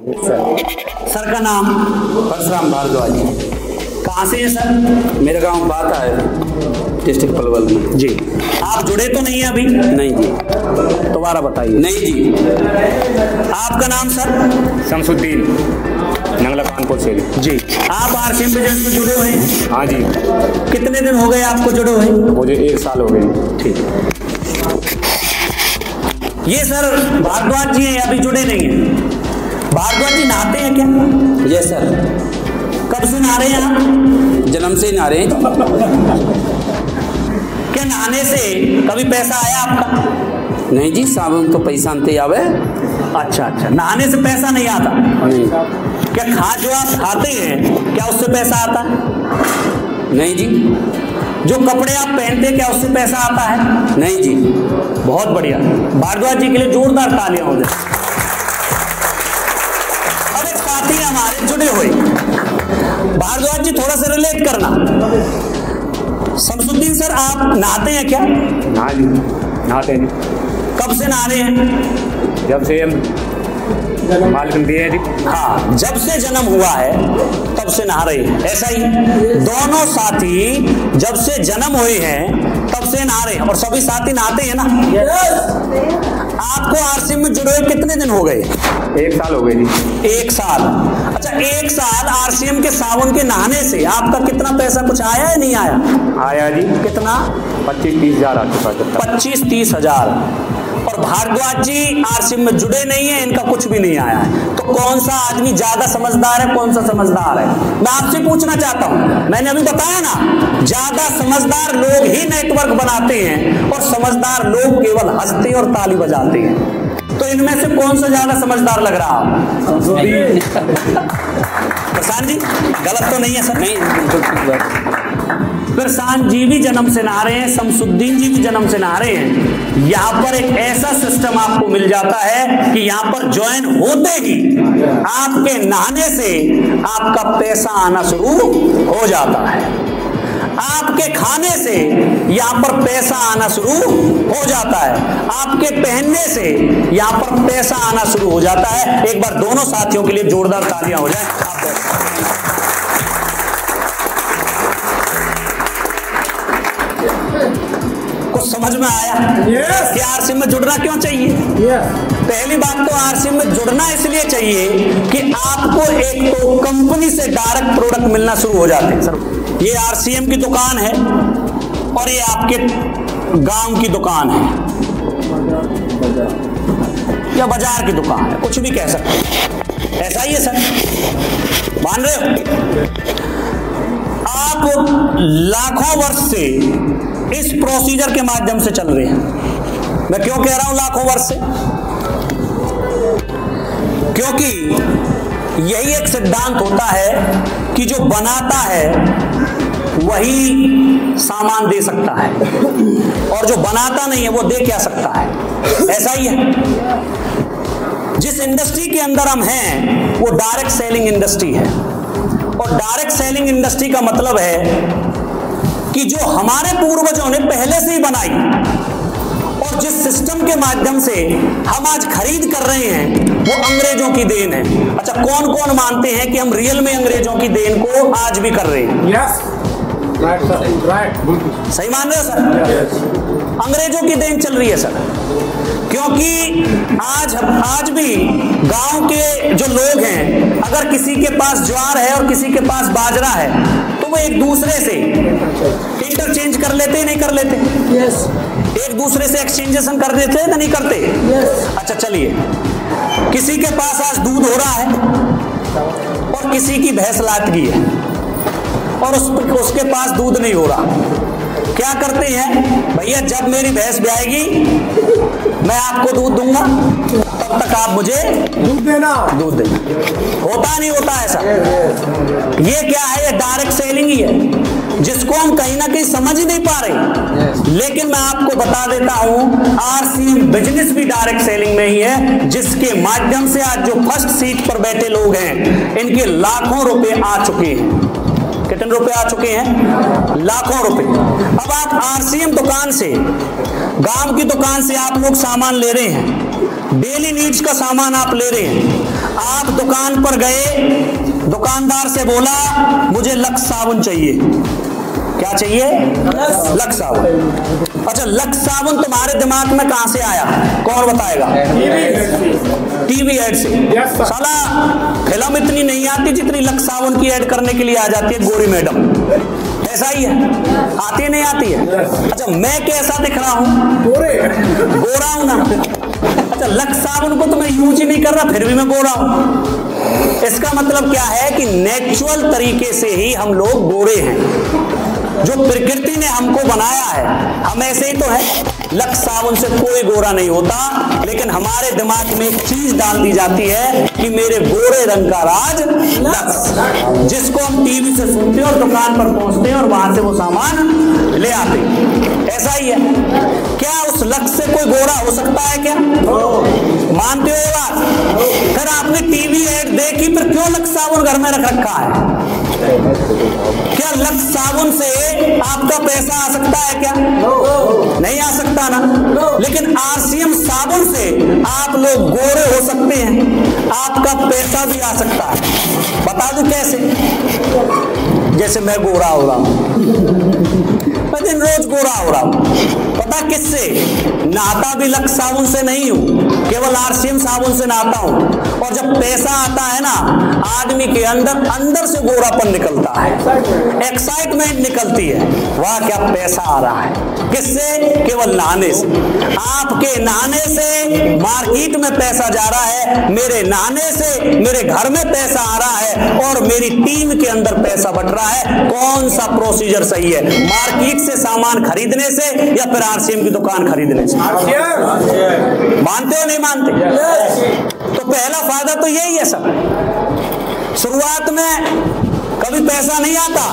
Sir का नाम? परशुराम भारद्वाज। कहाँ से है सर? मेरा गांव बाता है, डिस्ट्रिक्ट पलवल में। जी। आप जुड़े तो नहीं है अभी? नहीं जी। दोबारा बताइए। नहीं जी। आपका नाम सर? शमसुद्दीन, नंगला कानपुर से। जी। आप आरसीएम बिजनेस में जुड़े हुए हैं? हाँ जी। कितने दिन हो गए आपको जुड़े हुए? मुझे 1 साल हो गए। ठीक। ये सर भारद्वाज जी हैं, अभी जुड़े नहीं हैं। भारद्वाज जी नहाते हैं क्या? Yes sir. कब से नहा रहे हैं आप? जन्म से नहा रहे हैं। क्या नहाने से कभी पैसा आया आपका? नहीं जी, साबुन तो पैसा नहीं आवे। अच्छा अच्छा, नहाने से पैसा नहीं आता? नहीं। क्या जो आप खाते हैं क्या उससे पैसा आता है? नहीं जी। जो कपड़े आप पहनते हैं क्या उससे पैसा आता है? नहीं जी। बहुत बढ़िया, भारद्वाज जी के लिए जोरदार तालियां हो जाए। अब एक साथी हमारे जुड़े हुए, भारद्वाज जी थोड़ा सा रिलेट करना। शमसुद्दीन सर, आप नहाते हैं क्या? हाँ जी, नहाते हैं। कब से नहा रहे हैं? जब से मालूम दिए हैं जी। हाँ, जब से जन्म हुआ है तब से नहा रहे हैं, ऐसा ही? दोनों साथी जब से जन्म हुए हैं तब से नहा रहे हैं, और सभी साथी नहाते हैं ना? आपको आरसीएम में जुड़े हुए कितने दिन हो गए? 1 साल हो गए जी। 1 साल। अच्छा, 1 साल आरसीएम के साबुन के नहाने से आपका कितना पैसा कुछ आया है नहीं आया? आया जी। कितना? 25-30 हजार आ चुका है। 25-30 हजार। और भारद्वाज जी आरसीएम में जुड़े नहीं है, इनका कुछ भी नहीं आया है। तो कौन सा आदमी ज्यादा समझदार है, कौन सा समझदार है? मैं आपसे पूछना चाहता हूं, मैंने अभी बताया ना, ज्यादा समझदार लोग ही नेटवर्क बनाते हैं और समझदार लोग केवल हंसते और ताली बजाते हैं। तो इनमें से कौन सा ज्यादा समझदार लग रहा है? प्रशांत जी, गलत तो नहीं है सर? नहीं। प्रशांत जी भी जन्म से नहा रहे हैं, शमसुद्दीन जी भी जन्म से नहा रहे हैं। यहाँ पर एक ऐसा सिस्टम आपको मिल जाता है कि यहाँ पर ज्वाइन होते ही आपके नहाने से आपका पैसा आना शुरू हो जाता है। आपके खाने से यहाँ पर पैसा आना शुरू हो जाता है। आपके पहनने से यहाँ पर पैसा आना शुरू हो जाता है। एक बार दोनों साथियों के लिए जोरदार तालियां हो जाए। कुछ समझ में आया? yes. कि आरसीएम में जुड़ना क्यों चाहिए? पहली बात तो आरसीएम में जुड़ना इसलिए चाहिए कि आपको एक तो कंपनी से डायरेक्ट प्रोडक्ट मिलना शुरू हो जाते हैं। सर, ये आरसीएम की दुकान है और ये आपके गांव की दुकान है या बाजार की दुकान है, कुछ भी कह सकते हैं। ऐसा ही है सर, मान रहे हो? आप लाखों वर्ष से इस प्रोसीजर के माध्यम से चल रहे हैं। मैं क्यों कह रहा हूं लाखों वर्ष से? क्योंकि यही एक सिद्धांत होता है कि जो बनाता है वही सामान दे सकता है, और जो बनाता नहीं है वो दे क्या सकता है? ऐसा ही है। जिस इंडस्ट्री के अंदर हम हैं वो डायरेक्ट सेलिंग इंडस्ट्री है, और डायरेक्ट सेलिंग इंडस्ट्री का मतलब है कि जो हमारे पूर्वजों ने पहले से ही बनाई, और जिस सिस्टम के माध्यम से हम आज खरीद कर रहे हैं वो अंग्रेजों की देन है। अच्छा, कौन कौन मानते हैं कि हम रियल में अंग्रेजों की देन को आज भी कर रहे हैं? यस, राइट, सही मान रहे हो सर? अंग्रेजों की देन चल रही है सर, क्योंकि आज भी गांव के जो लोग हैं, अगर किसी के पास ज्वार है और किसी के पास बाजरा है तो वो एक दूसरे से इंटरचेंज कर लेते, नहीं कर लेते? यस। एक दूसरे से एक्सचेंजेशन कर देते हैं, नहीं करते? यस। अच्छा, चलिए, किसी के पास आज दूध हो रहा है और किसी की भैंस लात गई है और उसके पास दूध नहीं हो रहा। क्या करते हैं? भैया, जब मेरी भैंस ब्याएगी मैं आपको दूध दूंगा, तब तक आप मुझे दूध देना। होता नहीं होता ऐसा? ये क्या है? ये डायरेक्ट सेलिंग ही है, जिसको हम कहीं ना कहीं समझ ही नहीं पा रहे। लेकिन मैं आपको बता देता हूं, आरसीएम बिजनेस भी डायरेक्ट सेलिंग में ही है, जिसके माध्यम से आज जो फर्स्ट सीट पर बैठे लोग हैं इनके लाखों रुपए आ चुके हैं। कितने रुपए आ चुके हैं? लाखों रुपए। अब आप आरसीएम दुकान से, गांव की दुकान से आप लोग सामान ले रहे हैं, डेली नीड्स का सामान आप ले रहे हैं। आप दुकान पर गए, दुकानदार से बोला मुझे लक्स साबुन चाहिए। क्या चाहिए? लक्स साबुन। अच्छा, लक्स साबुन तुम्हारे दिमाग में कहां से आया? कौन बताएगा? टीवी ऐड से। साला फिल्म इतनी नहीं आती जितनी लक्स साबुन की ऐड करने के लिए आ जाती है गोरी मैडम। ऐसा ही है, आती नहीं आती है? अच्छा, मैं कैसा दिख रहा हूं? गोरा हूं ना। अच्छा, लक्स साबुन को तो मैं यूज ही नहीं कर रहा, फिर भी मैं गोरा हूं। इसका मतलब क्या है कि नेचुरल तरीके से ही हम लोग गोरे हैं। जो प्रकृति ने हमको बनाया है, हम ऐसे ही तो है। लक्स साबुन से कोई गोरा नहीं होता, लेकिन हमारे दिमाग में एक चीज डाल दी जाती है कि मेरे गोरे रंग का राज लक्स, जिसको हम टीवी से सुनते हैं और दुकान पर पहुंचते हैं और वहां से वो सामान ले आते हैं। ऐसा ही है। क्या उस लक्स से कोई गोरा हो सकता है क्या? मानते हो बात? फिर आपने टीवी ऐड देखी, फिर क्यों लक्स साबुन घर में रख रखा है? क्या लक्स साबुन से आपका पैसा आ सकता है क्या? नहीं आ सकता ना। लेकिन आरसीएम साबुन से आप लोग गोरे हो सकते हैं, आपका पैसा भी आ सकता है। बता दूं कैसे? जैसे मैं गोरा हो रहा हूं, मैं दिन रोज गोरा हो रहा हूं। पता किससे? नहाता भी लक्स साबुन से नहीं हूं, केवल आरसीएम साबुन से नहाता हूं। और जब पैसा आता है ना, आदमी के अंदर से गोरापन निकलता है, एक्साइटमेंट निकलती है। वाह क्या पैसा आ रहा है। किससे? केवल नहाने से। आपके नहाने से मार्केट में पैसा जा रहा है, मेरे नहाने से मेरे घर में पैसा आ रहा है और मेरी टीम के अंदर पैसा बट रहा है। कौन सा प्रोसीजर सही है? मार्केट से सामान खरीदने से या फिर आरसीएम की दुकान खरीदने से? मानते हो नहीं मानते? तो पहला फायदा तो यही है सर। शुरुआत में कभी पैसा नहीं आता।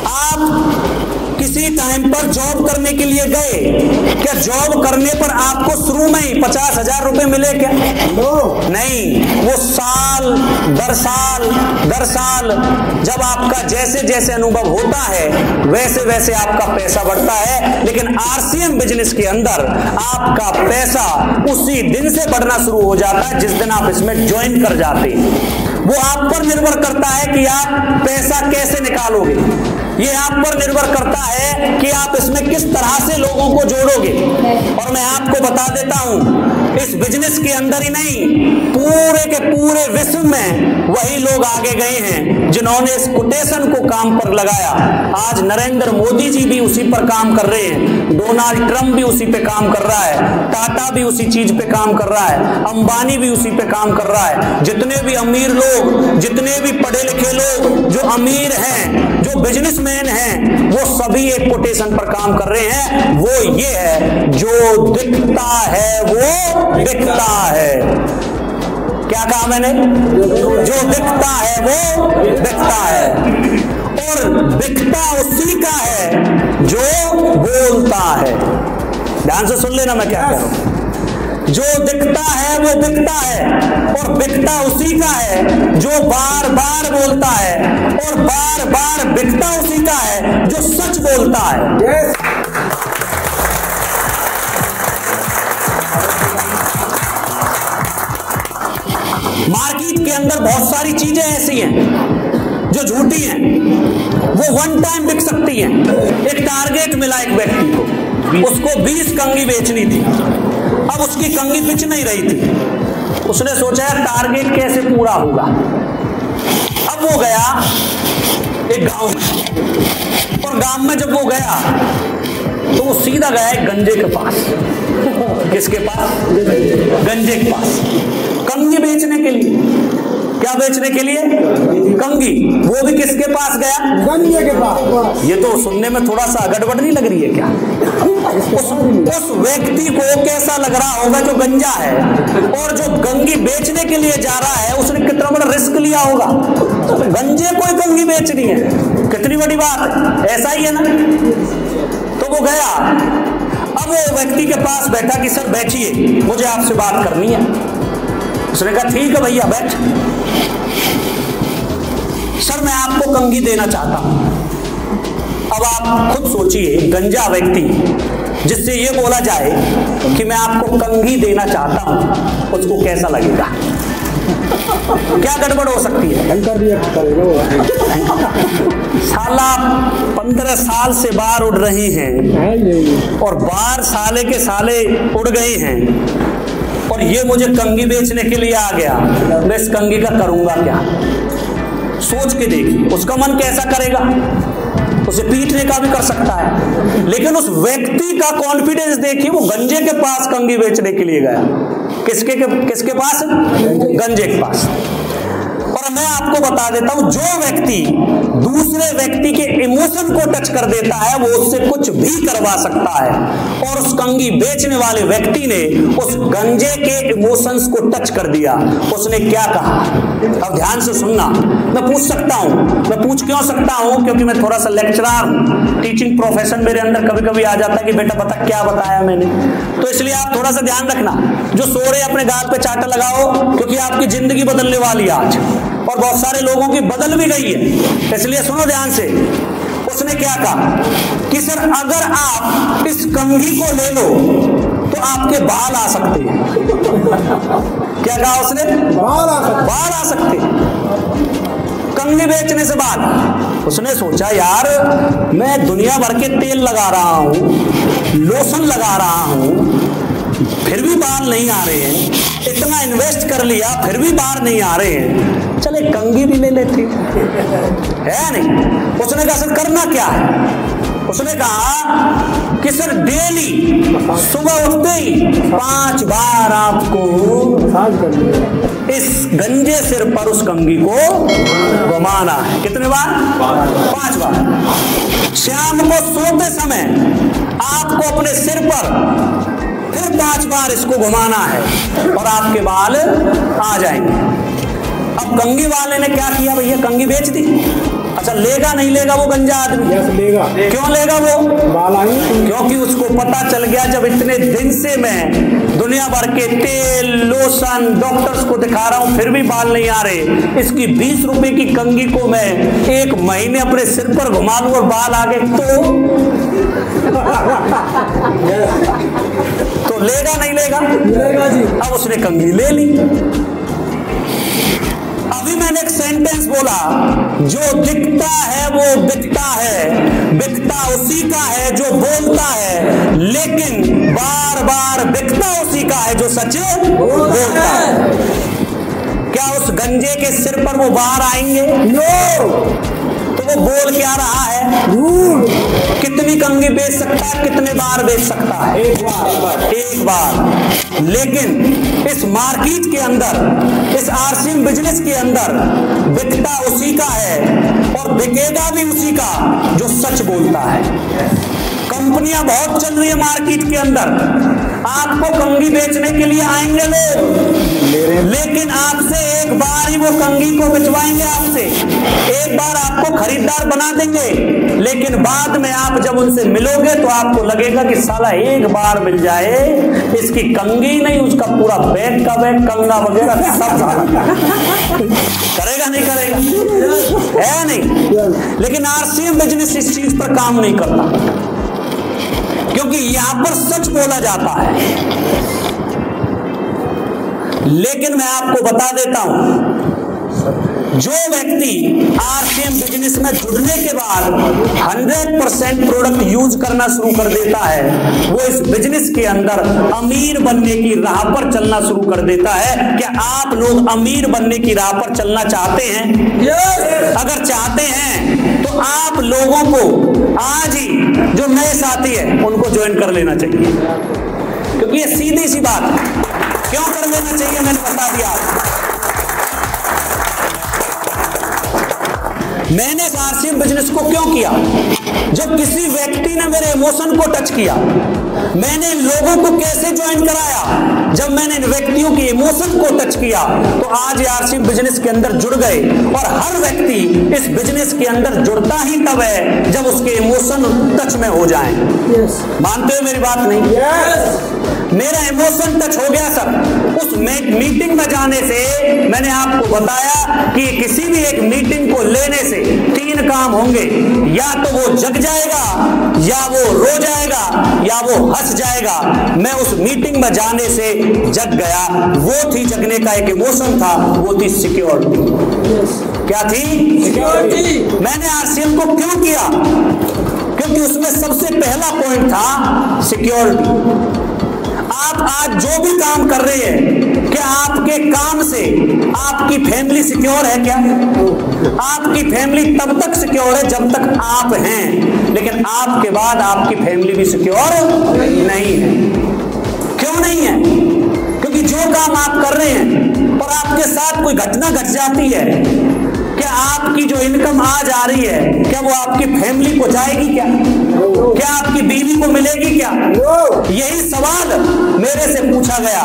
आप किसी टाइम पर जॉब करने के लिए गए, क्या जॉब करने पर आपको शुरू में ही 50,000 रुपए मिले क्या? नहीं, वो साल दर साल जब आपका जैसे जैसे अनुभव होता है वैसे वैसे आपका पैसा बढ़ता है। लेकिन आरसीएम बिजनेस के अंदर आपका पैसा उसी दिन से बढ़ना शुरू हो जाता है जिस दिन आप इसमें ज्वाइन कर जाते हैं। वो आप पर निर्भर करता है कि आप पैसा कैसे निकालोगे। ये आप पर निर्भर करता है कि आप इसमें किस तरह से लोगों को जोड़ोगे। और मैं आपको बता देता हूं, इस बिजनेस के अंदर ही नहीं, पूरे के पूरे विश्व में वही लोग आगे गए हैं जिन्होंने इस कोटेशन को काम पर लगाया। आज नरेंद्र मोदी जी भी उसी पर काम कर रहे हैं, डोनाल्ड ट्रंप भी उसी पे काम कर रहा है, टाटा भी उसी चीज पे काम कर रहा है, अंबानी भी उसी पे काम कर रहा है। जितने भी अमीर लोग, जितने भी पढ़े लिखे लोग जो अमीर हैं, जो बिजनेसमैन हैं, वो सभी एक कोटेशन पर काम कर रहे हैं। वो ये है, जो दिखता है वो बिकता है। क्या कहा मैंने? जो दिखता है वो बिकता है, और बिकता उसी का है जो बोलता है। ध्यान से सुन लेना मैं क्या कह रहा हूं। जो दिखता है वो बिकता है, और बिकता उसी का है जो बार बार बोलता है, और बार बार बिकता उसी का है जो सच बोलता है। मार्केट के अंदर बहुत सारी चीजें ऐसी हैं जो झूठी हैं, वो वन टाइम बिक सकती हैं। एक टारगेट मिला एक व्यक्ति को, उसको 20 कंघी बेचनी थी। अब उसकी कंघी बिच नहीं रही थी। उसने सोचा टारगेट कैसे पूरा होगा। अब वो गया एक गांव में, और गांव में जब वो गया तो वो सीधा गया एक गंजे के पास। किसके पास? गंजे के पास, कंघी बेचने के लिए। क्या बेचने के लिए? कंघी। वो भी किसके पास गया? गंजे के पास। ये तो सुनने में थोड़ा सा गड़बड़ नहीं लग रही है क्या? उस व्यक्ति को कैसा लग रहा होगा जो गंजा है, और जो कंघी बेचने के लिए जा रहा है उसने कितना बड़ा रिस्क लिया होगा। गंजे को कंघी बेचनी है, कितनी बड़ी बात है। ऐसा ही है ना। तो वो गया, अब वो व्यक्ति के पास बैठा कि सर बैठिए, मुझे आपसे बात करनी है। उसने कहा ठीक है भैया बैठ। सर मैं आपको कंघी देना चाहता हूं। अब आप खुद सोचिए, गंजा व्यक्ति जिससे ये बोला जाए कि मैं आपको कंघी देना चाहता हूं, उसको कैसा लगेगा? क्या गड़बड़ हो सकती है? एंकर रिएक्ट करेगा वो। साला 15 साल से बाहर उड़ रही हैं है यही। और बाहर साले के साले उड़ गई हैं और ये मुझे कंघी बेचने के लिए आ गया। मैं इस कंघी का करूंगा क्या? सोच के देखिए उसका मन कैसा करेगा। उसे पीटने का भी कर सकता है, लेकिन उस व्यक्ति का कॉन्फिडेंस देखिए, वो गंजे के पास कंघी बेचने के लिए गया। किसके पास? गंजे के पास। और मैं आपको बता देता हूं, जो व्यक्ति दूसरे व्यक्ति के इमोशन को टच कर देता है वो उससे कुछ भी करवा सकता है। और उस कंघी बेचने वाले व्यक्ति ने उस गंजे के इमोशंस को टच कर दिया। उसने क्या कहा? अब ध्यान से सुनना। मैं पूछ सकता हूं, मैं पूछ क्यों सकता हूं? क्योंकि मैं थोड़ा सा लेक्चरर हूं, टीचिंग प्रोफेशन मेरे अंदर कभी कभी आ जाता है कि बेटा बता क्या बताया मैंने। तो इसलिए आप थोड़ा सा ध्यान रखना। जो सो रहे अपने गाल पे चाटा लगाओ, क्योंकि आपकी जिंदगी बदलने वाली है आज, और बहुत सारे लोगों की बदल भी गई है। इसलिए सुनो ध्यान से। उसने क्या कहा कि सर अगर आप इस कंघी को ले लो तो आपके बाल आ सकते हैं। क्या कहा उसने? बाल आ सकते। कंघी बेचने से बाल। उसने सोचा यार मैं दुनिया भर के तेल लगा रहा हूं, लोशन लगा रहा हूं, फिर भी बाल नहीं आ रहे हैं। इतना इन्वेस्ट कर लिया फिर भी बाल नहीं आ रहे हैं, चले कंघी भी ले लेते है नहीं। उसने कहा सर करना क्या है? उसने कहा कि सर डेली सुबह उठते ही 5 बार आपको इस गंजे सिर पर उस कंघी को घुमाना है। कितने बार? 5 बार। शाम को सोते समय आपको अपने सिर पर फिर 5 बार इसको घुमाना है और आपके बाल आ जाएंगे। अब कंघी वाले ने क्या किया भैया? कंघी बेच दी। अच्छा लेगा नहीं लेगा वो गंजा आदमी? लेगा। क्यों लेगा वो? बाल आएंगे। क्योंकि उसको पता चल गया जब इतने दिन से मैं दुनिया भर के तेल लोशन डॉक्टर्स को दिखा रहा हूं फिर भी बाल नहीं आ रहे, इसकी 20 रुपए की कंघी को मैं 1 महीने अपने सिर पर घुमा लूं और बाल आ गए तो लेगा नहीं लेगा? लेगा जी। अब उसने कंघी ले ली। अभी मैंने एक सेंटेंस बोला, जो दिखता है वो बिकता है, बिकता उसी का है जो बोलता है, लेकिन बार बार बिकता उसी का है जो सच बोलता है। क्या उस गंजे के सिर पर वो बार आएंगे? नो। तो वो बोल क्या रहा है? कितनी कंघी बेच सकता है? कितने बार बेच सकता है? 1 बार। लेकिन इस मार्केट के अंदर, इस आरसीएम बिजनेस के अंदर बिकता उसी का है और बिकेगा भी उसी का जो सच बोलता है। कंपनियां बहुत चल रही है मार्केट के अंदर, आपको कंघी बेचने के लिए आएंगे लोग, लेकिन आपसे एक बार ही वो कंघी को बिचवाएंगे आपसे, एक बार आपको खरीदार बना देंगे, लेकिन बाद में आप जब उनसे मिलोगे तो आपको लगेगा कि साला एक बार मिल जाए, इसकी कंघी नहीं उसका पूरा बैग का बैग कंघा वगैरह सब करेगा नहीं करेगा? है नहीं। लेकिन आरसीएम बिजनेस इस चीज पर काम नहीं करता, क्योंकि यहां पर सच बोला जाता है। लेकिन मैं आपको बता देता हूं, जो व्यक्ति आरसीएम बिजनेस में जुड़ने के बाद 100% प्रोडक्ट यूज करना शुरू कर देता है, वो इस बिजनेस के अंदर अमीर बनने की राह पर चलना शुरू कर देता है। क्या आप लोग अमीर बनने की राह पर चलना चाहते हैं? yes! अगर चाहते हैं तो आप लोगों को आज ही जो नए साथी है उनको ज्वाइन कर लेना चाहिए, क्योंकि ये सीधी सी बात है। क्यों कर लेना चाहिए मैंने बता दिया। मैंने इस आरसीएम बिजनेस को क्यों किया? जब किसी व्यक्ति ने मेरे इमोशन को टच किया, मैंने इन लोगों को कैसे ज्वाइन कराया? जब मैंने इन व्यक्तियों के इमोशन को टच किया तो आज आरसीएम बिजनेस के अंदर जुड़ गए। और हर व्यक्ति इस बिजनेस के अंदर जुड़ता ही तब है जब उसके इमोशन टच में हो जाएं। yes. मानते हो मेरी बात? नहीं। yes. मेरा इमोशन टच हो गया सर। उस मीटिंग में जाने से मैंने आपको बताया कि किसी भी एक मीटिंग को लेने से 3 काम होंगे। या तो वो जग जाएगा या वो रो जाएगा या वो हंस जाएगा। मैं उस मीटिंग में जाने से जग गया। वो थी जगने का एक इमोशन था, वो थी सिक्योरिटी। क्या थी? सिक्योरिटी। मैंने आरसीएम को क्यों किया? क्योंकि उसमें सबसे पहला पॉइंट था सिक्योरिटी। आप आज जो भी काम कर रहे हैं, क्या आपके काम से आपकी फैमिली सिक्योर है? क्या आपकी फैमिली तब तक सिक्योर है जब तक आप हैं, लेकिन आपके बाद आपकी फैमिली भी सिक्योर नहीं है। क्यों नहीं है? क्योंकि जो काम आप कर रहे हैं और आपके साथ कोई घटना घट जाती है, क्या आपकी जो इनकम आज आ रही है, क्या वो आपकी फैमिली को जाएगी? क्या आपकी बीवी को मिलेगी? क्या यही सवाल मेरे से पूछा गया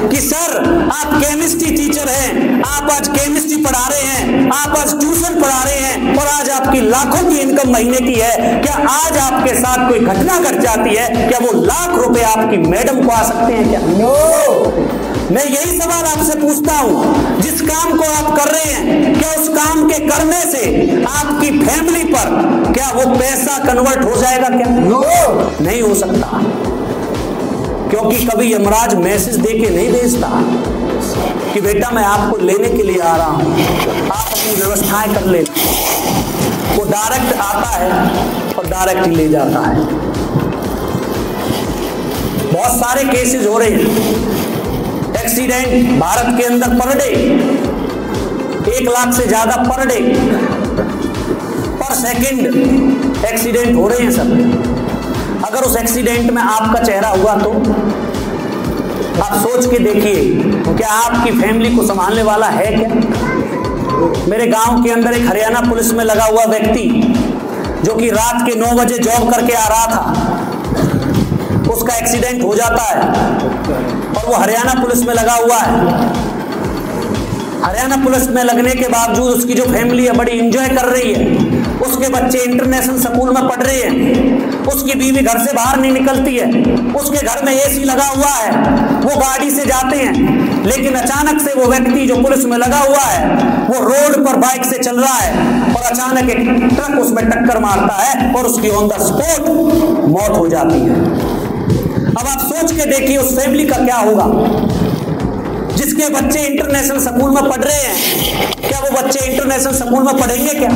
कि सर आप केमिस्ट्री टीचर हैं, आप आज केमिस्ट्री पढ़ा रहे हैं, आप आज ट्यूशन पढ़ा रहे हैं और आज आपकी लाखों की इनकम महीने की है, क्या आज आपके साथ कोई घटना घट जाती है, क्या वो लाख रुपए आपकी मैडम को आ सकते हैं? क्या मैं यही सवाल आपसे पूछता हूं। जिस काम को आप कर रहे हैं, क्या उस काम के करने से आपकी फैमिली पर क्या वो पैसा कन्वर्ट हो जाएगा? क्या नहीं हो सकता, क्योंकि कभी यमराज मैसेज दे के नहीं भेजता कि बेटा मैं आपको लेने के लिए आ रहा हूं, आप अपनी व्यवस्थाएं कर ले। वो डायरेक्ट आता है और डायरेक्ट ले जाता है। बहुत सारे केसेस हो रहे हैं। एक्सीडेंट भारत के अंदर पर डे 1 लाख से ज्यादा पर डे, पर सेकंड एक्सीडेंट हो रहे हैं सर। अगर उस एक्सीडेंट में आपका चेहरा हुआ तो आप सोच के देखिए, क्या आपकी फैमिली को संभालने वाला है? क्या मेरे गांव के अंदर एक हरियाणा पुलिस में लगा हुआ व्यक्ति जो कि रात के 9 बजे जॉब करके आ रहा था, उसका एक्सीडेंट हो जाता है और वो हरियाणा पुलिस में लगा हुआ है। हरियाणा पुलिस में लगने के बावजूद उसकी जो फैमिली है बड़ी एंजॉय कर रही है। उसके बच्चे इंटरनेशनल स्कूल में पढ़ रहे हैं, उसकी बीवी घर से बाहर नहीं निकलती है, उसके घर में एसी लगा हुआ है, वो गाड़ी से जाते हैं। लेकिन अचानक से वो व्यक्ति जो पुलिस में लगा हुआ है वो रोड पर बाइक से चल रहा है और अचानक एक ट्रक उसमें टक्कर मारता है और उसकी ऑन द स्पॉट मौत हो जाती है। अब आप सोच के देखिए उस फैमिली का क्या होगा जिसके बच्चे इंटरनेशनल स्कूल में पढ़ रहे हैं। क्या वो बच्चे इंटरनेशनल स्कूल में पढ़ेंगे? क्या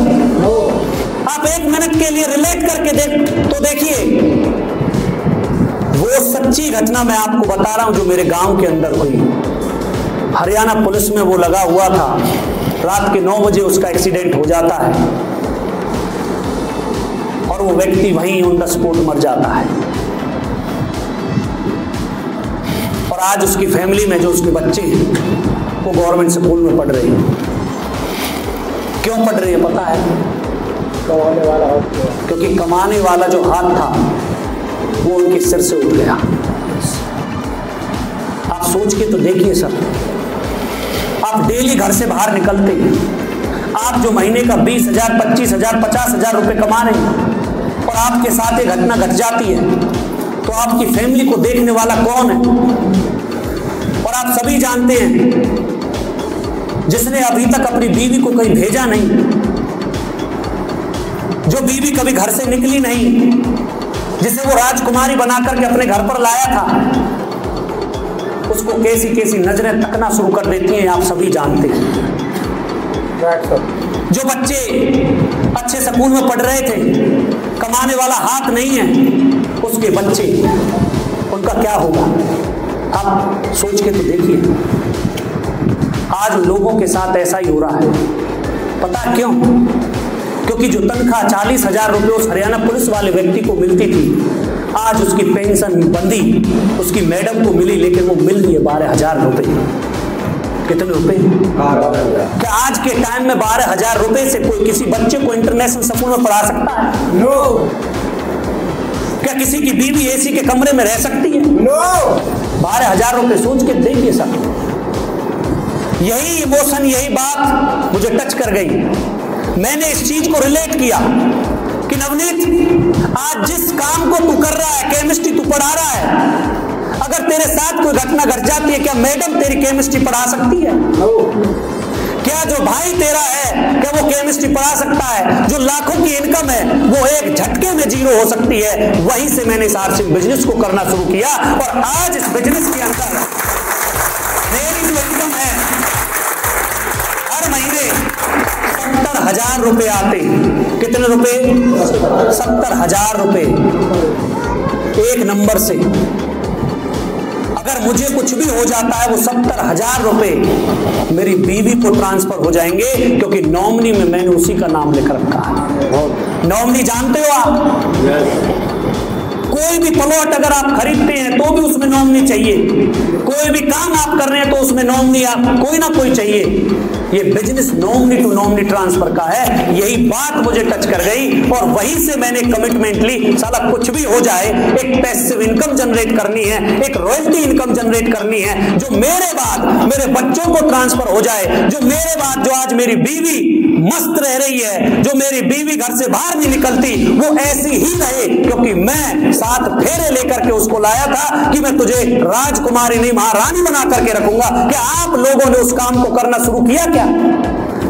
आप 1 मिनट के लिए रिलेट करके तो देखिए। वो सच्ची घटना मैं आपको बता रहा हूं जो मेरे गांव के अंदर हुई। हरियाणा पुलिस में वो लगा हुआ था, रात के 9 बजे उसका एक्सीडेंट हो जाता है और वो व्यक्ति वहीं ऑन द स्पॉट मर जाता है। और आज उसकी फैमिली में जो उसके बच्चे हैं वो गवर्नमेंट स्कूल में पढ़ रहे हैं। क्यों पढ़ रहे हैं पता है? कमाने वाला हो, क्योंकि कमाने वाला जो हाथ था वो उनके सिर से उठ गया। आप सोच के तो देखिए सर, आप डेली घर से बाहर निकलते हैं, आप जो महीने का 20,000, 25,000, 50,000 रुपए कमा रहे हैं और आपके साथ एक घटना घट जाती है तो आपकी फैमिली को देखने वाला कौन है? और आप सभी जानते हैं जिसने अभी तक अपनी बीवी को कहीं भेजा नहीं, जो बीवी कभी घर से निकली नहीं, जिसे वो राजकुमारी बनाकर के अपने घर पर लाया था, उसको कैसी कैसी नजरें तकना शुरू कर देती हैं, आप सभी जानते हैं। जो बच्चे अच्छे स्कूल में पढ़ रहे थे, कमाने वाला हाथ नहीं है, उसके बच्चे, उनका क्या होगा? आप सोच के तो देखिए। आज लोगों के साथ ऐसा ही हो रहा है। पता क्यों? क्योंकि जो तनख्वाह 40,000 रुपये उस हरियाणा पुलिस वाले व्यक्ति को मिलती थी, आज उसकी पेंशन बंदी उसकी मैडम को मिली, लेकिन वो मिल रही है 12,000 रुपये। कितने रुपए? क्या आज के टाइम में 12,000 रुपए से कोई किसी बच्चे को इंटरनेशनल स्कूल में पढ़ा सकता है? नो। क्या किसी की बीवी एसी के कमरे में रह सकती है? नो। 12,000 रुपए सोच के देखिए सर। यही इमोशन, यही बात मुझे टच कर गई। मैंने इस चीज को रिलेट किया कि नवनीत, आज जिस काम को तू कर रहा है, केमिस्ट्री तू पढ़ा रहा है, अगर तेरे साथ कोई घटना घट जाती है, क्या मैडम तेरी केमिस्ट्री पढ़ा सकती है? क्या जो भाई तेरा है क्या वो केमिस्ट्री पढ़ा सकता है? जो लाखों की इनकम है वो एक झटके में जीरो हो सकती है। वहीं से मैंने इस आरसीएम बिजनेस को करना शुरू किया और आज इस बिजनेस के अंदर मेरी जो इनकम है हर महीने 70,000 रुपए आते। कितने रुपए? 70,000 रुपए एक नंबर से। अगर मुझे कुछ भी हो जाता है वो 70,000 रुपए मेरी बीवी को ट्रांसफर हो जाएंगे, क्योंकि नॉमिनी में मैंने उसी का नाम लिख रखा है। नॉमिनी जानते हो आप? कोई भी प्लॉट अगर आप खरीदते हैं तो भी उसमें नॉमिनी चाहिए। कोई भी काम आप कर रहे हैं तो उसमें नॉमिनी आप कोई ना कोई चाहिए। ये business nominee to nominee transfer का है। यही बात मुझे टच कर गई और वहीं से मैंने कमिटमेंट ली, साला कुछ भी हो जाए एक पैसिव इनकम जनरेट करनी है, एक रॉयल्टी इनकम जनरेट करनी है, जो मेरे बाद मेरे बच्चों को ट्रांसफर हो जाए, जो मेरे बाद जो आज मेरी बीवी मस्त रह रही है, जो मेरी बीवी घर से बाहर नहीं निकलती, वो ऐसी ही रहे, क्योंकि मैं 7 फेरे लेकर के उसको लाया था कि मैं तुझे राजकुमारी नहीं महारानी बना करके रखूंगा। क्या आप लोगों ने उस काम को करना शुरू किया? क्या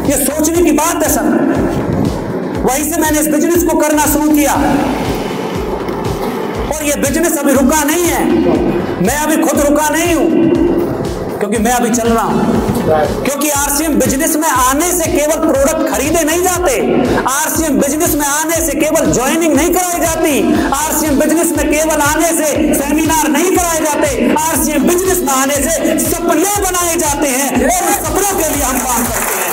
ये सोचने की बात है सर। वहीं से मैंने इस बिजनेस को करना शुरू किया और ये बिजनेस अभी रुका नहीं है। मैं अभी खुद रुका नहीं हूं, क्योंकि मैं अभी चल रहा हूं। क्योंकि आरसीएम बिजनेस में आने से केवल प्रोडक्ट खरीदे नहीं जाते। आरसीएम बिजनेस में आने से केवल ज्वाइनिंग नहीं कराई जाती। आरसीएम बिजनेस में केवल आने से सेमिनार नहीं कराए जाते। आरसीएम बिजनेस में आने से सपने बनाए जाते हैं और उन सपनों के लिए हम काम करते हैं।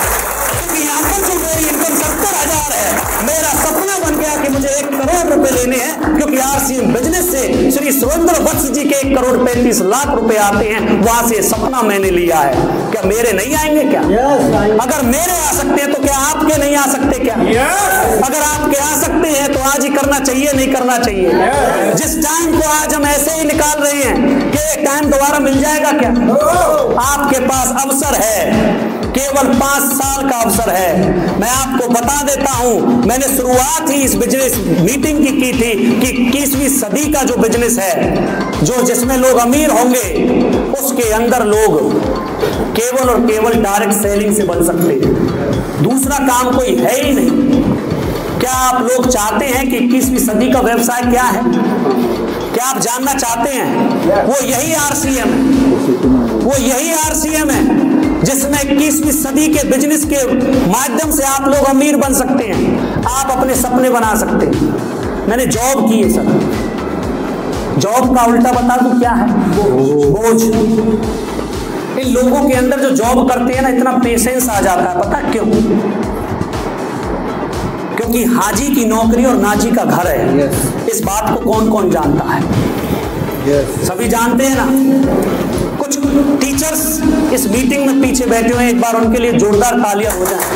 क्योंकि यहाँ पर जो मेरी इनकम 70,000 है, मेरा सपना बन गया कि मुझे 1 करोड़ रुपए लेने हैं, क्योंकि आरसीएम बिजनेस से श्री सुरेंद्र वत्स जी के 1,35,00,000 रुपए आते हैं। वहां से सपना मैंने लिया है। क्या मेरे नहीं आएंगे? क्या अगर मेरे आ सकते हैं तो क्या आपके नहीं आ सकते? क्या अगर आपके आ सकते हैं तो आज ही करना चाहिए, नहीं करना चाहिए? जिस टाइम को आज हम ऐसे ही निकाल रहे हैं, कि टाइम दोबारा मिल जाएगा क्या? आपके पास अवसर है, केवल 5 साल का अवसर है। मैं आपको बता देता हूं, मैंने शुरुआत ही इस बिजनेस मीटिंग की थी कि 21वीं सदी का जो बिजनेस है, जो जिसमें लोग अमीर होंगे, उसके अंदर लोग केवल और केवल डायरेक्ट सेलिंग से बन सकते हैं। दूसरा काम कोई है ही नहीं। क्या आप लोग चाहते हैं कि 21वीं सदी का व्यवसाय क्या है? क्या आप जानना चाहते हैं? वो यही आरसीएम है, वो यही आरसीएम है जिसमें 21वीं सदी के बिजनेस के माध्यम से आप लोग अमीर बन सकते हैं, आप अपने सपने बना सकते हैं। मैंने जॉब की है सर। जॉब का उल्टा बता दूं क्या है? बोझ। इन लोगों के अंदर जो जॉब करते हैं ना, इतना पेशेंस आ जाता है। पता क्यों? क्योंकि हाजी की नौकरी और नाजी का घर है। इस बात को कौन कौन जानता है? सभी जानते हैं ना। कुछ टीचर्स इस मीटिंग में पीछे बैठे हुए हैं, एक बार उनके लिए जोरदार तालियां हो जाएं।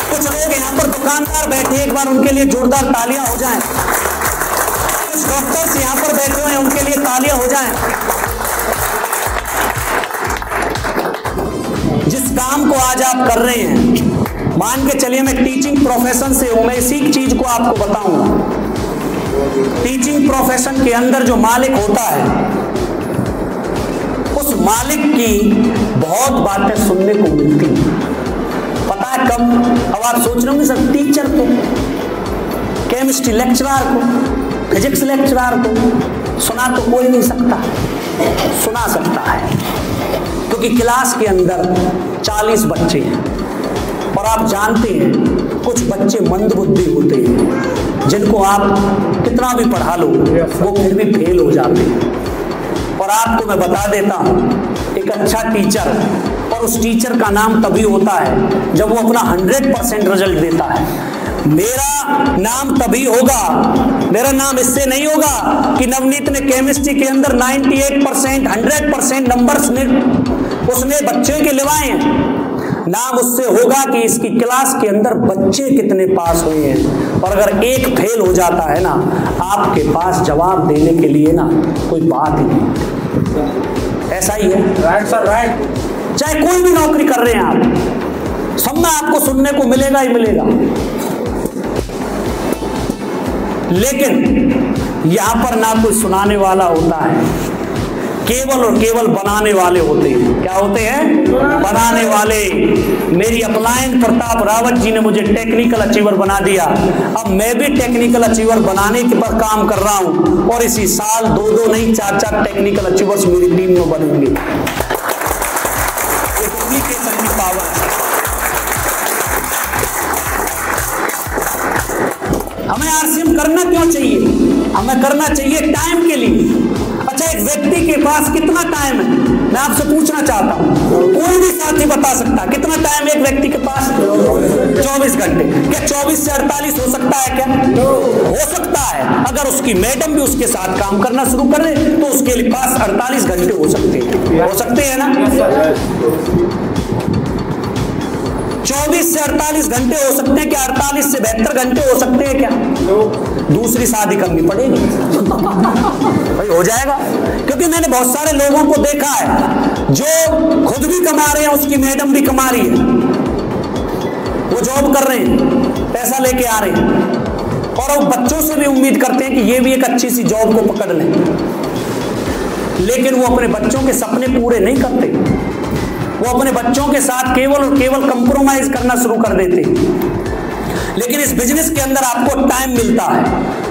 कुछ लोग यहाँ पर दुकानदार बैठे हैं, एक बार उनके लिए जोरदार तालियां हो जाएं। कुछ डॉक्टर्स यहाँ पर बैठे हुए हैं, उनके लिए तालियां हो जाएं। जिस काम को आज आप कर रहे हैं, मान के चलिए मैं टीचिंग प्रोफेशन से हूं, मैं इसी चीज को आपको बताऊंगा। टीचिंग प्रोफेशन के अंदर जो मालिक होता है, उस मालिक की बहुत बातें सुनने को मिलती हैं। पता है कब? अब आप सोच रहे होंगे सर, टीचर को, केमिस्ट्री लेक्चरर को, फिजिक्स लेक्चरर को सुना तो कोई नहीं सकता, सुना सकता है, क्योंकि क्लास के अंदर 40 बच्चे हैं और आप जानते हैं कुछ बच्चे मंदबुद्धि होते हैं, जिनको आप कितना भी पढ़ा लो वो फिर भी फेल हो जाते हैं। और आपको मैं बता देता हूं, एक अच्छा टीचर, और उस टीचर का नाम तभी होता है जब वो अपना 100% रिजल्ट देता है। मेरा नाम तभी होगा, मेरा नाम इससे नहीं होगा कि नवनीत ने केमिस्ट्री के अंदर 98%, 100% नंबर्स उसने बच्चे के लिवाए हैं। नाम उससे होगा कि इसकी क्लास के अंदर बच्चे कितने पास हुए हैं। और अगर एक फेल हो जाता है ना, आपके पास जवाब देने के लिए ना कोई बात ही नहीं। ऐसा ही है। Right sir, right. चाहे कोई भी नौकरी कर रहे हैं आप, सब में आपको सुनने को मिलेगा ही मिलेगा। लेकिन यहां पर ना कोई सुनाने वाला होता है, केवल और केवल बनाने वाले होते हैं। क्या होते हैं? बनाने वाले। मेरी अपलायन प्रताप रावत जी ने मुझे टेक्निकल अचीवर बना दिया। अब मैं भी टेक्निकल अचीवर बनाने के पर काम कर रहा हूं और इसी साल 2 नहीं 4 टेक्निकल अचीवर्स मेरी टीम में बनेंगे। डुप्लीकेशन की पावर है। हमें आरसीएम करना क्यों चाहिए? हमें करना चाहिए टाइम के लिए। अच्छा, एक व्यक्ति के पास कितना टाइम है? मैं आपसे पूछना चाहता हूं, कोई भी साथी बता सकता कितना टाइम एक व्यक्ति के पास? 24 घंटे। क्या 24 से 48 हो सकता है? क्या हो सकता है? अगर उसकी मैडम भी उसके साथ काम करना शुरू कर दे तो उसके लिए पास 48 घंटे हो सकते हैं। हो सकते हैं ना? 24 से 48 घंटे हो सकते हैं क्या? 48 से 72 घंटे हो सकते हैं क्या? दूसरी शादी करनी पड़ेगी भाई, हो जाएगा। क्योंकि मैंने बहुत सारे लोगों को देखा है जो खुद भी कमा रहे हैं, उसकी मैडम भी कमा रही है, वो जॉब कर रहे हैं, पैसा लेके आ रहे हैं और वो बच्चों से भी उम्मीद करते हैं कि ये भी एक अच्छी सी जॉब को पकड़ लें, लेकिन वो अपने बच्चों के सपने पूरे नहीं करते। वो अपने बच्चों के साथ केवल और केवल कंप्रोमाइज करना शुरू कर देते हैं। लेकिन इस बिजनेस के अंदर आपको टाइम मिलता है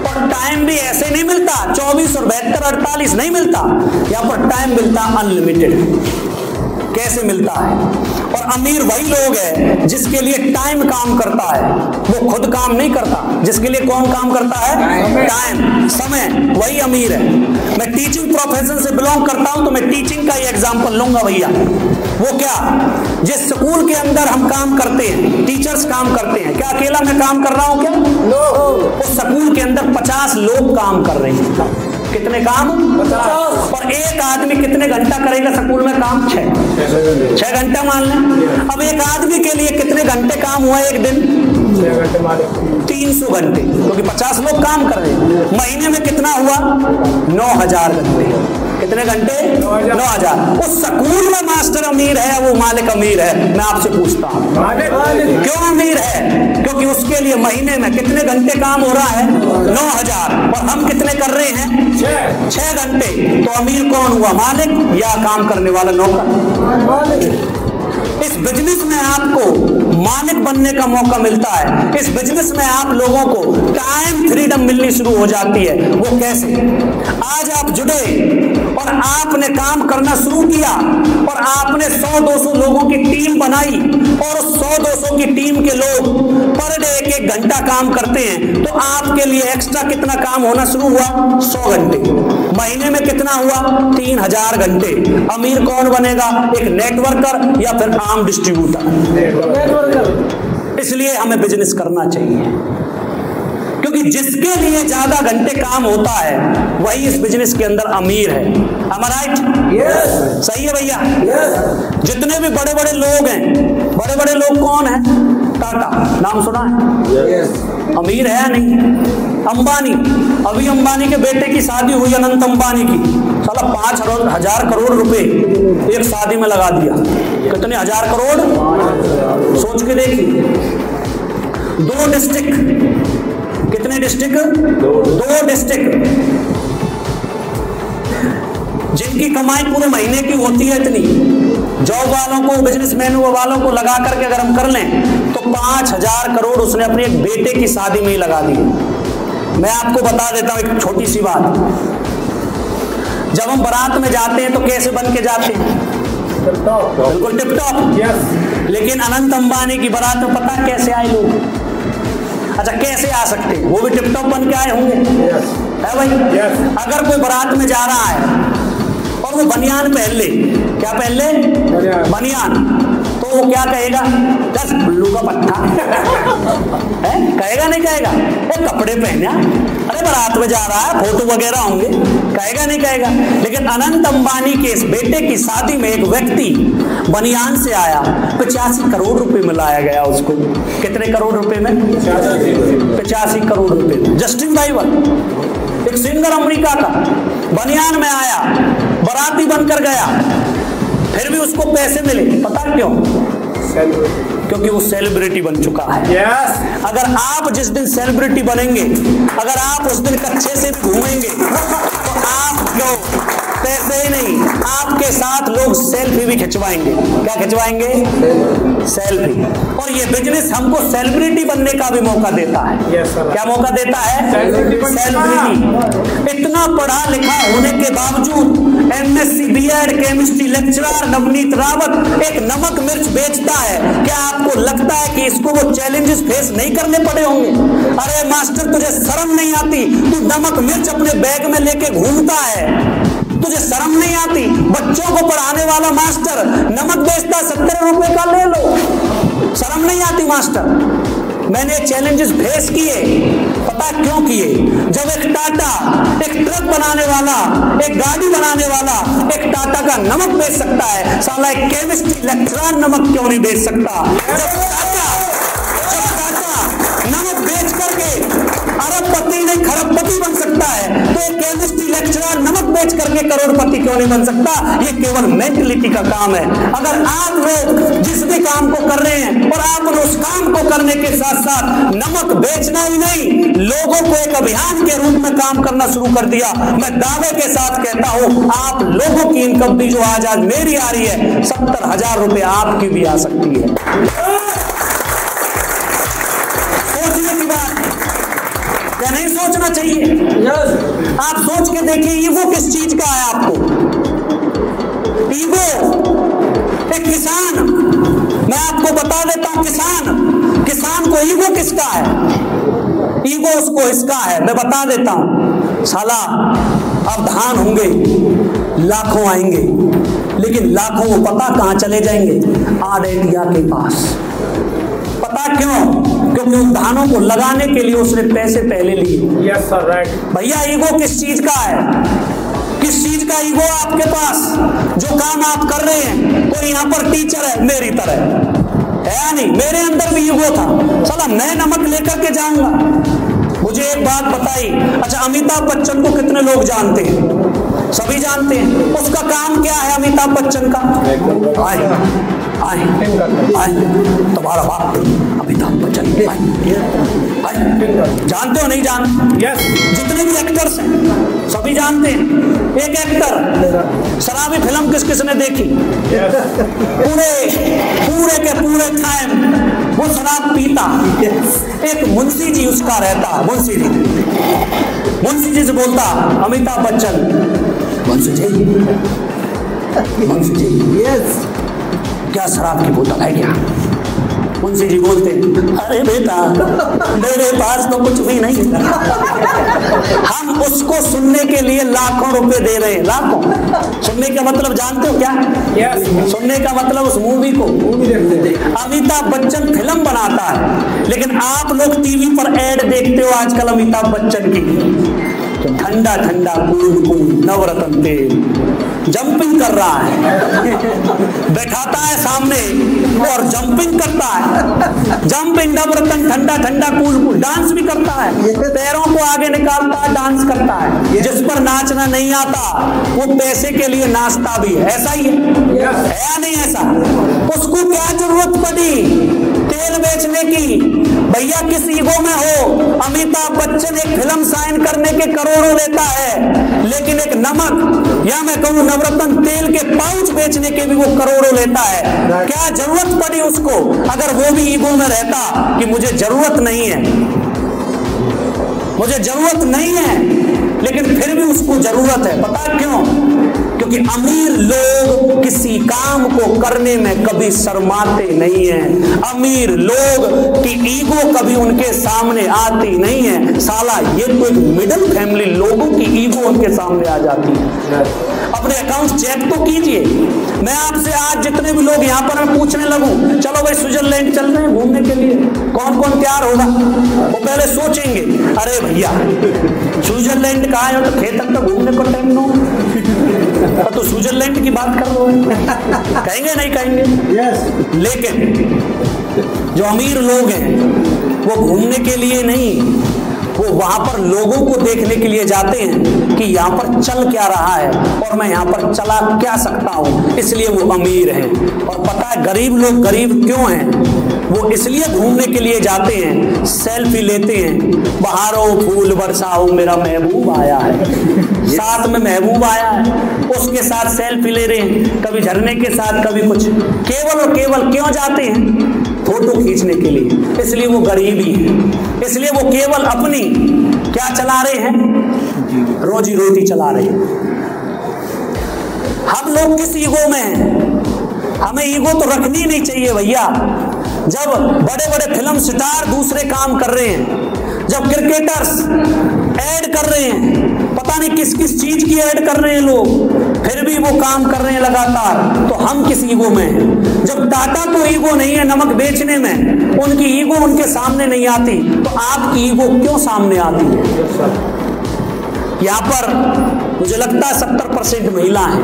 और टाइम भी ऐसे नहीं मिलता 24 और 72 48 नहीं मिलता। यहां पर टाइम मिलता अनलिमिटेड। कैसे मिलता है? और अमीर वही लोग हैं जिसके लिए टाइम काम करता है, वो खुद काम नहीं करता। जिसके लिए कौन काम करता है? टाइम, समय। वही अमीर है। मैं टीचिंग प्रोफेशन से बिलोंग करता हूं तो मैं टीचिंग का ही एग्जांपल लूंगा भैया। वो क्या, जिस स्कूल के अंदर हम काम करते हैं, टीचर्स काम करते हैं, क्या अकेला मैं काम कर रहा हूं क्या? उस स्कूल के अंदर 50 लोग काम कर रहे हैं। कितने काम? 50। और एक आदमी कितने घंटा करेगा स्कूल में काम? 6 घंटा मान लें। अब एक आदमी के लिए कितने घंटे काम हुआ एक दिन? 300 घंटे, क्योंकि 50 लोग काम कर रहे हैं। महीने में कितना हुआ? 9000 घंटे। कितने घंटे? 9000। उस स्कूल में मास्टर अमीर है, वो मालिक अमीर है? मैं आपसे पूछता हूँ क्यों अमीर है? क्योंकि उसके लिए महीने में कितने घंटे काम हो रहा है? 9000। और हम कितने कर रहे हैं? 6 घंटे। तो अमीर कौन हुआ? मालिक या काम करने वाला नौकर? इस बिजनेस में आपको मालिक बनने का मौका मिलता है। इस बिजनेस में आप लोगों को टाइम फ्रीडम मिलनी शुरू हो जाती है। वो कैसे? आज आप जुड़े और आपने काम करना शुरू किया और आपने 100-200 लोगों की टीम बनाई और उस 100-200 की टीम के लोग पर डे 1-1 घंटा काम करते हैं, तो आपके लिए एक्स्ट्रा कितना काम होना शुरू हुआ? 100 घंटे। महीने में कितना हुआ? 3000 घंटे। अमीर कौन बनेगा? एक नेटवर्कर या फिर आम डिस्ट्रीब्यूटर? इसलिए हमें बिजनेस करना चाहिए, क्योंकि जिसके लिए ज्यादा घंटे काम होता है वही इस बिजनेस के अंदर अमीर है। Am I right? Yes. सही है भैया? Yes. जितने भी बड़े बड़े लोग हैं, बड़े बड़े लोग कौन हैं? टाटा, नाम सुना है? Yes. अमीर है या नहीं? अंबानी, अभी अंबानी के बेटे की शादी हुई, अनंत अंबानी की। साला 5000 करोड़ रुपए एक शादी में लगा दिया। कितने हजार करोड़? सोच के देखिए। 2 डिस्ट्रिक्ट। कितने डिस्ट्रिक्ट? 2 डिस्ट्रिक्ट, जिनकी कमाई पूरे महीने की होती है इतनी। जॉब वालों को, बिजनेसमैन वालों को लगा करके अगर हम कर लें तो 5000 करोड़ उसने अपने एक बेटे की शादी में ही लगा दिए। मैं आपको बता देता हूं एक छोटी सी बात। जब हम बारात में जाते हैं तो कैसे बन के जाते हैं? बिल्कुल टिप टॉप। लेकिन अनंत अंबानी की बारात में पता कैसे आए लोग? अच्छा, कैसे आ सकते हैं? वो भी टिप टॉप बन के आए होंगे। है भाई? अगर कोई बारात में जा रहा है और वो बनियान पहन ले, क्या पहन ले? बनियान, तो वो क्या कहेगा? दस बुल्लू का पट्टा है? कहेगा नहीं कहेगा? वो कपड़े पहने, अरे बारात में जा रहा है, फोटो वगैरह होंगे, कहेगा नहीं कहेगा? लेकिन अनंत अंबानी के इस बेटे की शादी में एक व्यक्ति बनियान से आया, 85 करोड़ रुपए में लाया गया उसको। कितने करोड़ रुपए में? 85 करोड़ रुपए में। जस्टिन बाइबर, एक सिंगर अमेरिका का, बनियान में आया, बाराती बनकर गया, फिर भी उसको पैसे मिले। पता क्यों? क्योंकि वो सेलिब्रिटी बन चुका है। अगर आप जिस दिन सेलिब्रिटी बनेंगे, अगर आप उस दिन कच्चे से घूमेंगे तो आपको पैसे ही नहीं, आपके साथ लोग सेल्फी भी खिंचवाएंगे। क्या खिंचवाएंगे? सेल्फी। और ये बिजनेस हमको सेलिब्रिटी बनने का भी मौका देता है। क्या मौका देता है? सेलिब्रिटी। इतना पढ़ा लिखा होने के बावजूद MSc BEd chemistry lecturer Navneet Rawat एक नमक मिर्च बेचता है। क्या आपको लगता है कि इसको वो चैलेंजेस फेस नहीं करने पड़े होंगे? अरे मास्टर, तुझे शर्म नहीं आती? तू नमक मिर्च अपने बैग में लेके घूमता है, तुझे शर्म नहीं आती? बच्चों को पढ़ाने वाला मास्टर नमक बेचता 70 रुपए का, ले लो। शर्म नहीं आती मास्टर? मैंने चैलेंजेस फेस किए। पता क्यों किए? जब एक टाटा एक ट्रक बनाने वाला, एक गाड़ी बनाने वाला एक टाटा का नमक बेच सकता है, साला एक केमिस्ट्री लेक्चरर नमक क्यों नहीं बेच सकता? जब टाटा नमक बेच करके अरबपति नहीं खरबपति बन सकता है, तो एक केमिस्ट्री लेक्चरर नमक बेच करके करोड़पति क्यों नहीं बन सकता? ये केवल मेंटलिटी का काम है। अगर आप लोग जिस भी काम को कर रहे हैं और आपने उस काम को करने के साथ साथ नमक बेचना ही नहीं, लोगों को एक अभियान के रूप में काम करना शुरू कर दिया, मैं दावे के साथ कहता हूं आप लोगों की इनकम भी जो आज मेरी आ रही है 70,000 रुपए आपकी भी आ सकती है। क्या नहीं सोचना चाहिए? आप सोच के देखिए ईगो किस चीज का है आपको? ईगो एक किसान, मैं आपको बता देता हूं, किसान को ईगो किसका है? ईगो उसको इसका है, मैं बता देता हूं। साला अब धान होंगे, लाखों आएंगे, लेकिन लाखों वो पता कहां चले जाएंगे? आड़ेटिया के पास। पता क्यों? क्योंकि उन धानों को लगाने के लिए उसने पैसे पहले लिए। Yes sir, right. भैया ईगो किस चीज का है? किस चीज का ईगो आपके पास? जो काम आप कर रहे हैं, कोई यहाँ पर टीचर है मेरी तरह है या नहीं? मेरे अंदर भी ईगो था, साला मैं नमक लेकर के जाऊंगा। मुझे एक बात बताई, अच्छा अमिताभ बच्चन को कितने लोग जानते हैं? सभी जानते हैं। उसका काम क्या है अमिताभ बच्चन का? तुम्हारा बाप अमिताभ बच्चन जानते हो नहीं जानते? यस। जितने भी एक्टर्स हैं सभी जानते हैं। एक एक्टर शराबी फिल्म किस किसने देखी? पूरे के पूरे टाइम वो शराब पीता। एक मुंशी जी उसका रहता, मुंशी जी से बोलता अमिताभ बच्चन, मुंशी जी यस, क्या शराब की बोतल है क्या? मुंशी जी बोलते अरे बेटा मेरे पास तो कुछ भी नहीं है। हम उसको सुनने के लिए लाखों रुपए दे रहे हैं, लाखों। सुनने का मतलब जानते हो क्या? सुनने का मतलब उस मूवी को अमिताभ बच्चन फिल्म बनाता है, लेकिन आप लोग टीवी पर ऐड देखते हो आजकल अमिताभ बच्चन की, ठंडा ठंडा कूल कूल नवरत्न तेल, जंपिंग कर रहा है, बैठाता है सामने और जंपिंग करता है, जंपिंग नवरत्न ठंडा ठंडा कूल कूल, डांस भी करता है, पैरों को आगे निकालता है, डांस करता है। जिस पर नाचना नहीं आता वो पैसे के लिए नाचता भी है, ऐसा ही है या नहीं ऐसा? उसको क्या जरूरत पड़ी तेल बेचने की? भैया किस ईगो में हो? अमिताभ बच्चन एक फिल्म साइन करने के करोड़ों लेता है, लेकिन एक नमक या मैं कहूं नवरत्न तेल के पाउच बेचने के भी वो करोड़ों लेता है। क्या जरूरत पड़ी उसको? अगर वो भी ईगो में रहता कि मुझे जरूरत नहीं है, मुझे जरूरत नहीं है, लेकिन फिर भी उसको जरूरत है। पता क्यों? क्योंकि अमीर लोग किसी काम को करने में कभी शर्माते नहीं हैं। अमीर लोग की ईगो कभी उनके सामने आती नहीं है। साला ये तो एक मिडिल फैमिली लोगों की ईगो उनके सामने आ जाती है। अपने अकाउंट चेक तो कीजिए। मैं आपसे आज जितने भी लोग यहाँ पर मैं पूछने लगूं, चलो भाई स्विट्जरलैंड चल रहे हैं घूमने के लिए, कौन कौन तैयार होगा? वो पहले सोचेंगे अरे भैया स्विट्जरलैंड कहाँ है, तो खेत तक तो घूमने को टाइम नो, तो स्विट्जरलैंड की बात कर लो, कहेंगे नहीं कहेंगे? yes. लेकिन जो अमीर लोग हैं वो घूमने के लिए नहीं, वो वहां पर लोगों को देखने के लिए जाते हैं कि यहाँ पर चल क्या रहा है और मैं यहाँ पर चला क्या सकता हूँ, इसलिए वो अमीर हैं। और पता है गरीब लोग गरीब क्यों हैं? वो इसलिए घूमने के लिए जाते हैं, सेल्फी लेते हैं, बहारों फूल बरसाओ मेरा महबूब आया है, साथ में महबूब आया है, उसके साथ सेल्फी ले रहे हैं, कभी झरने के साथ कभी कुछ, केवल और केवल क्यों जाते हैं? फोटो खींचने के लिए। इसलिए वो गरीबी है, इसलिए वो केवल अपनी क्या चला रहे हैं? रोजी रोटी चला रहे हैं। हम लोग किस ईगो में हैं? हमें ईगो तो रखनी नहीं चाहिए भैया। जब बड़े बड़े फिल्म स्टार दूसरे काम कर रहे हैं, जब क्रिकेटर्स ऐड कर रहे हैं, पता नहीं किस किस चीज की ऐड कर रहे हैं लोग, फिर भी वो काम कर रहे हैं लगातार, तो हम किस ईगो में हैं? जब टाटा को ईगो नहीं है नमक बेचने में, उनकी ईगो उनके सामने नहीं आती, तो आपकी ईगो क्यों सामने आती है? यहाँ पर मुझे लगता है 70% महिला हैं।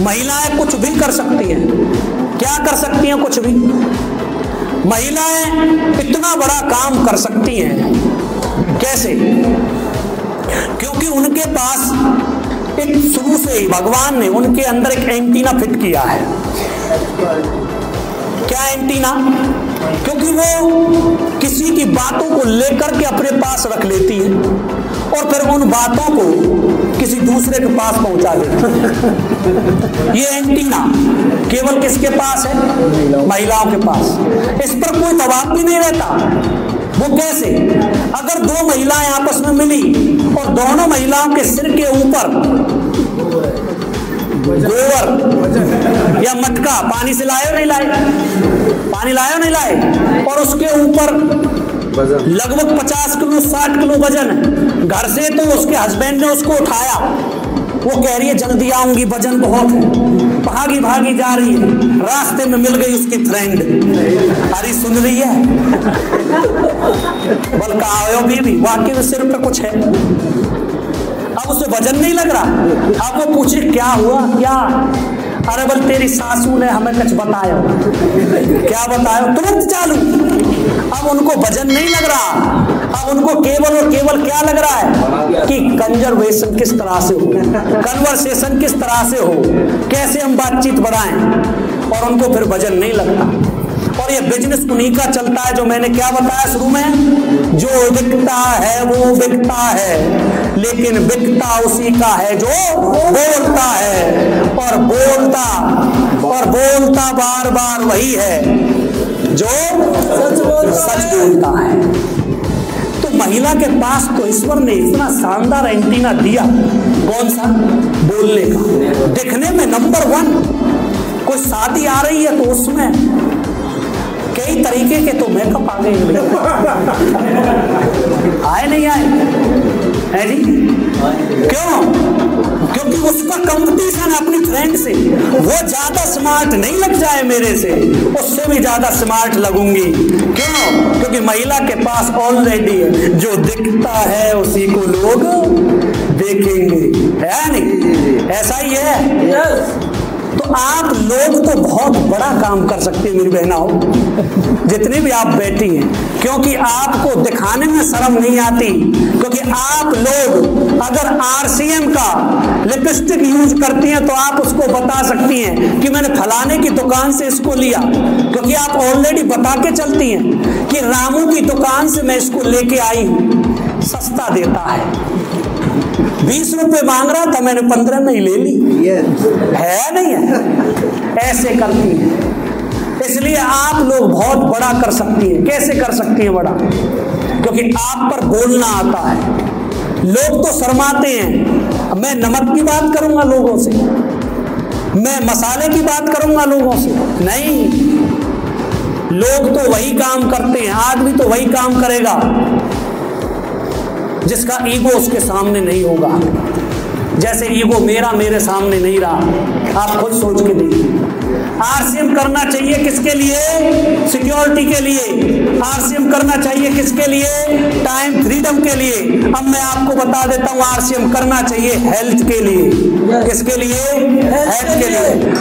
महिलाएं कुछ भी कर सकती हैं। क्या कर सकती हैं? कुछ भी। महिलाएं इतना बड़ा काम कर सकती हैं। कैसे? क्योंकि उनके पास एक शुरू से ही भगवान ने उनके अंदर एक एंटीना फिट किया है। क्या एंटीना? क्योंकि वो किसी की बातों को लेकर के अपने पास रख लेती है और फिर उन बातों को किसी दूसरे के पास पहुंचा देती। ये एंटीना केवल किसके पास है? महिलाओं के पास। इस पर कोई दबाव भी नहीं रहता। वो कैसे? अगर दो महिलाएं आपस में मिली और दोनों महिलाओं के सिर के ऊपर गोबर या मटका पानी से लाए नहीं लाए, पानी लाए नहीं लाए, और उसके ऊपर लगभग 50 किलो 60 किलो वजन है, घर से तो उसके हस्बैंड ने उसको उठाया, वो कह रही है जल्दी आऊंगी वजन बहुत है, भागी भागी जा रही है, रास्ते में मिल गई उसकी फ्रेंड, अरे सुन रही है बोल कहा हो बीबी, वाकई में सिर पे कुछ है। अब उसे वजन नहीं लग रहा। अब वो पूछे क्या हुआ? क्या? अरे बोल तेरी सासू ने हमें कुछ बताया। क्या बताया? तुरंत चालू। अब उनको वजन नहीं लग रहा। अब उनको केवल और केवल क्या लग रहा है कि कंजर्वेशन किस तरह से हो, कन्वर्सेशन किस तरह से हो, कैसे हम बातचीत बढ़ाएं, और उनको फिर वजन नहीं लगता। और ये बिजनेस उन्हीं का चलता है जो मैंने क्या बताया शुरू में, जो बिकता है वो बिकता है, लेकिन बिकता उसी का है जो बोलता है, और बोलता बार बार वही है जो सच बोलता है। तो महिला के पास तो ईश्वर ने इतना शानदार एंटीना दिया। कौन सा? बोलने का। दिखने में नंबर 1। कोई शादी आ रही है तो उसमें कई तरीके के तो मेकअप आ गए, आए नहीं आए है जी? क्यों? क्योंकि उसका कंपटीशन है अपनी फ्रेंड से। वो ज्यादा स्मार्ट नहीं लग जाए मेरे से, उससे भी ज्यादा स्मार्ट लगूंगी। क्यों? क्योंकि महिला के पास ऑलरेडी है, जो दिखता है उसी को लोग देखेंगे, है नहीं? ऐसा ही है। तो आप लोग तो बहुत बड़ा काम कर सकते हैं मेरी बहनाओं, जितनी भी आप बैठी हैं, क्योंकि आपको दिखाने में शर्म नहीं आती। क्योंकि आप लोग अगर RCM का लिपस्टिक यूज करती हैं तो आप उसको बता सकती हैं कि मैंने फलाने की दुकान से इसको लिया, क्योंकि आप ऑलरेडी बता के चलती हैं कि रामू की दुकान से मैं इसको लेके आई हूं, सस्ता देता है, 20 रुपए मांग रहा था, मैंने 15 में ही ले ली। है नहीं है? ऐसे करती है। इसलिए आप लोग बहुत बड़ा कर सकती हैं। कैसे कर सकती हैं बड़ा? क्योंकि आप पर बोलना आता है। लोग तो शर्माते हैं। मैं नमक की बात करूंगा लोगों से, मैं मसाले की बात करूंगा लोगों से, नहीं। लोग तो वही काम करते हैं, आदमी तो वही काम करेगा जिसका ईगो उसके सामने नहीं होगा। जैसे ईगो मेरे सामने नहीं रहा, आप खुद सोच के देखिए। RCM करना चाहिए किसके लिए? सिक्योरिटी के लिए। RCM करना चाहिए किसके लिए? टाइम फ्रीडम के लिए। अब मैं आपको बता देता हूं, RCM करना चाहिए हेल्थ के लिए। किसके लिए? हेल्थ के लिए।